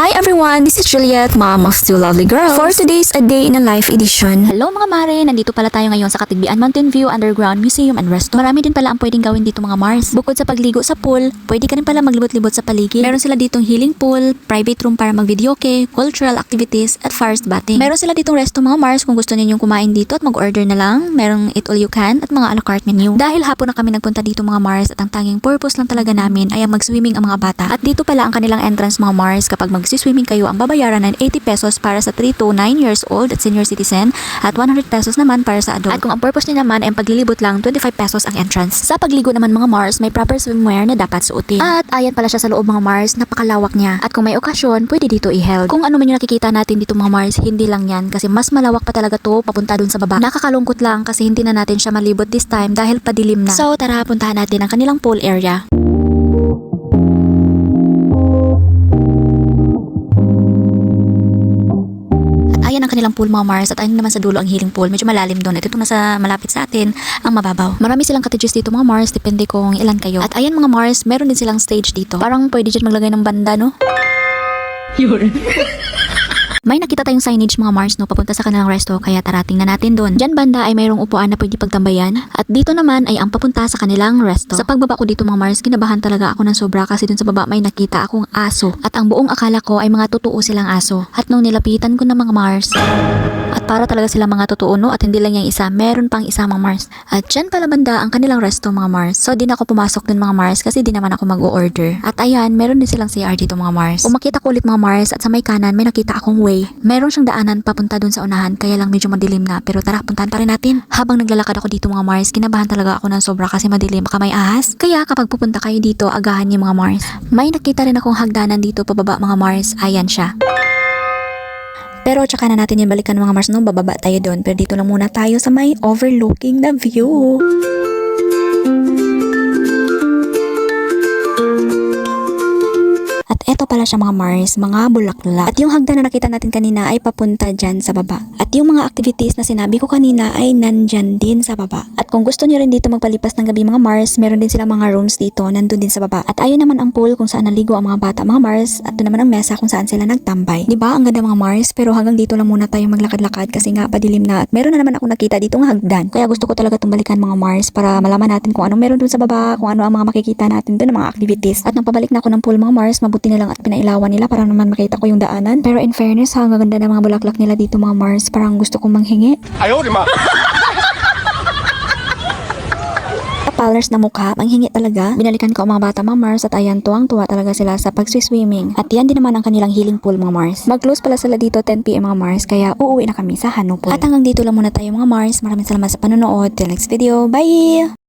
Hi everyone, this is Juliet, mom of two lovely girls. For today's A Day in a Life edition. Hello mga mare, nandito pala tayo ngayon sa Katigbian Mountain View Underground Museum and Resto. Marami din pala ang pwedeng gawin dito mga Mars. Bukod sa pagligo sa pool, pwede ka rin pala maglibot-libot sa paligid. Meron sila ditong healing pool, private room para mag-videoke, cultural activities, at forest bathing. Meron sila ditong resto mga Mars kung gusto ninyong kumain dito at mag-order na lang. Merong eat all you can at mga a la carte menu. Dahil hapon na kami nagpunta dito mga Mars at ang tanging purpose lang talaga namin ay ang mag-swimming ang mga bata. At dito pala ang kanilang entrance mga Mars. Kapag mag-swimming kayo, ang babayaran ng 80 pesos para sa 3 to 9 years old at senior citizen at 100 pesos naman para sa adult. At kung ang purpose niya naman ay paglilibot lang, 25 pesos ang entrance. Sa pagligo naman mga Mars, may proper swimwear na dapat suotin. At ayan pala siya sa loob mga Mars, napakalawak niya. At kung may okasyon, pwede dito i-held. Kung ano man yung nakikita natin dito mga Mars, hindi lang yan kasi mas malawak pa talaga to papunta dun sa baba. Nakakalungkot lang kasi hindi na natin siya malibot this time dahil padilim na. So tara, puntahan natin ang kanilang pool area. Ayan ang kanilang pool mga Mars at ayun naman sa dulo ang healing pool. Medyo malalim doon. Ito nasa malapit sa atin ang mababaw. Marami silang cottages dito mga Mars, depende kung ilan kayo. At ayan mga Mars, meron din silang stage dito. Parang pwede dyan maglagay ng banda, no? May nakita tayong signage mga Mars no papunta sa kanilang resto kaya tara tingnan natin doon. Diyan banda ay mayroong upuan na pwede pagtambayan at dito naman ay ang papunta sa kanilang resto. Sa pagbaba ko dito mga Mars, kinabahan talaga ako ng sobra kasi doon sa baba may nakita akong aso at ang buong akala ko ay mga totoo silang aso. At nung nilapitan ko na mga Mars, at para talaga sila mga totoo no at hindi lang yung isa, meron pang isa mga Mars. At dyan pala banda ang kanilang resto mga Mars. So di na ako pumasok dun mga Mars kasi di naman ako mag-o-order. At ayan, meron din silang CR dito mga Mars. Umakita ko ulit mga Mars at sa may kanan may nakita akong way. Meron siyang daanan papunta dun sa unahan kaya lang medyo madilim na pero tara puntahan pa rin natin. Habang naglalakad ako dito mga Mars, kinabahan talaga ako ng sobra kasi madilim baka may ahas. Kaya kapag pupunta kayo dito, agahan niyo mga Mars. May nakita rin akong hagdanan dito pababa mga Mars. Ayan siya. Pero tsaka na natin yung balikan mga Mars no, bababa tayo doon. Pero dito lang muna tayo sa may overlooking na view. At eto pala siya mga Mars, mga bulaklak. At yung hagdan na nakita natin kanina ay papunta dyan sa baba. At yung mga activities na sinabi ko kanina ay nandyan din sa baba. At kung gusto niyo rin dito magpalipas ng gabi mga Mars, meron din silang mga rooms dito, nandun din sa baba. At ayun naman ang pool kung saan naligo ang mga bata mga Mars. At doon naman ang mesa kung saan sila nagtambay. Diba ang ganda mga Mars? Pero hanggang dito lang muna tayo maglakad-lakad kasi nga padilim na. At meron na naman ako nakita dito ng hagdan. Kaya gusto ko talaga tumbalikan mga Mars para malaman natin kung anong meron dun sa baba, kung ano ang mga makikita natin dun ng mga activities. At nang pabalik na ako ng pool mga Mars, mabuti na lang at pinailawan nila para naman makita ko yung daanan. Pero in fairness, ang ganda ng mga bulaklak nila dito mga Mars. Parang gusto kong manghingi. Ayaw, di ma! Kapalers na mukha, manghingi talaga. Binalikan ko ang mga bata mga Mars at ayan, tuwang-tuwa talaga sila sa pag-swimming. At yan din naman ang kanilang healing pool mga Mars. Mag-close pala sila dito 10 PM mga Mars, kaya uuwi na kami sa Hano Pool. At hanggang dito lang muna tayo mga Mars. Maraming salamat sa panonood. Till next video. Bye!